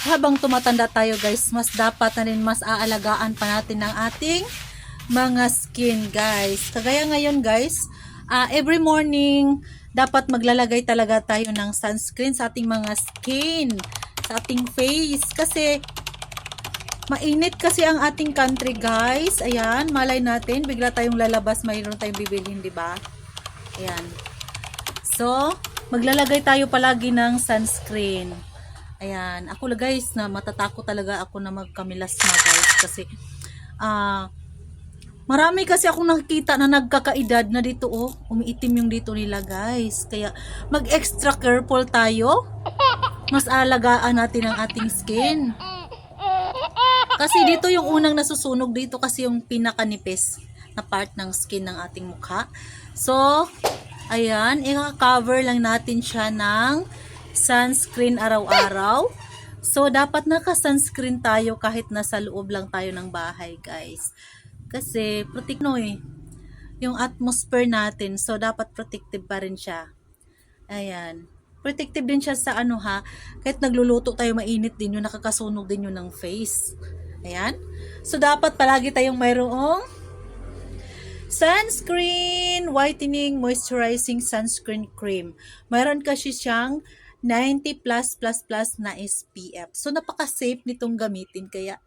habang tumatanda tayo guys, mas dapat na rin mas aalagaan pa natin ang ating mga skin guys. Kagaya ngayon guys, every morning, dapat maglalagay talaga tayo ng sunscreen sa ating mga skin, sa ating face. Kasi, mainit kasi ang ating country guys. Ayan, malay natin, bigla tayong lalabas, mayroon tayong bibilhin, di ba? Ayan. So, maglalagay tayo palagi ng sunscreen. Ayan, ako guys, na matatakot talaga ako na magkamilasma guys. Kasi, marami kasi akong nakikita na nagkakaedad na dito umiitim yung dito nila guys. Kaya mag-extra careful tayo. Mas alagaan natin ang ating skin. Kasi dito yung unang nasusunog dito kasi yung pinakanipis na part ng skin ng ating mukha. So, ayan, i-cover lang natin siya ng sunscreen araw-araw. So, dapat naka-sunscreen tayo kahit nasa loob lang tayo ng bahay guys. Kasi, yung atmosphere natin. So, dapat protective pa rin siya. Ayan. Protective din siya sa kahit nagluluto tayo mainit din yun, nakakasunog din yun ng face. Ayan. So, dapat palagi tayong mayroong sunscreen, whitening, moisturizing sunscreen cream. Mayroon kasi siyang 90+++ na SPF. So, napaka-safe nitong gamitin. Kaya,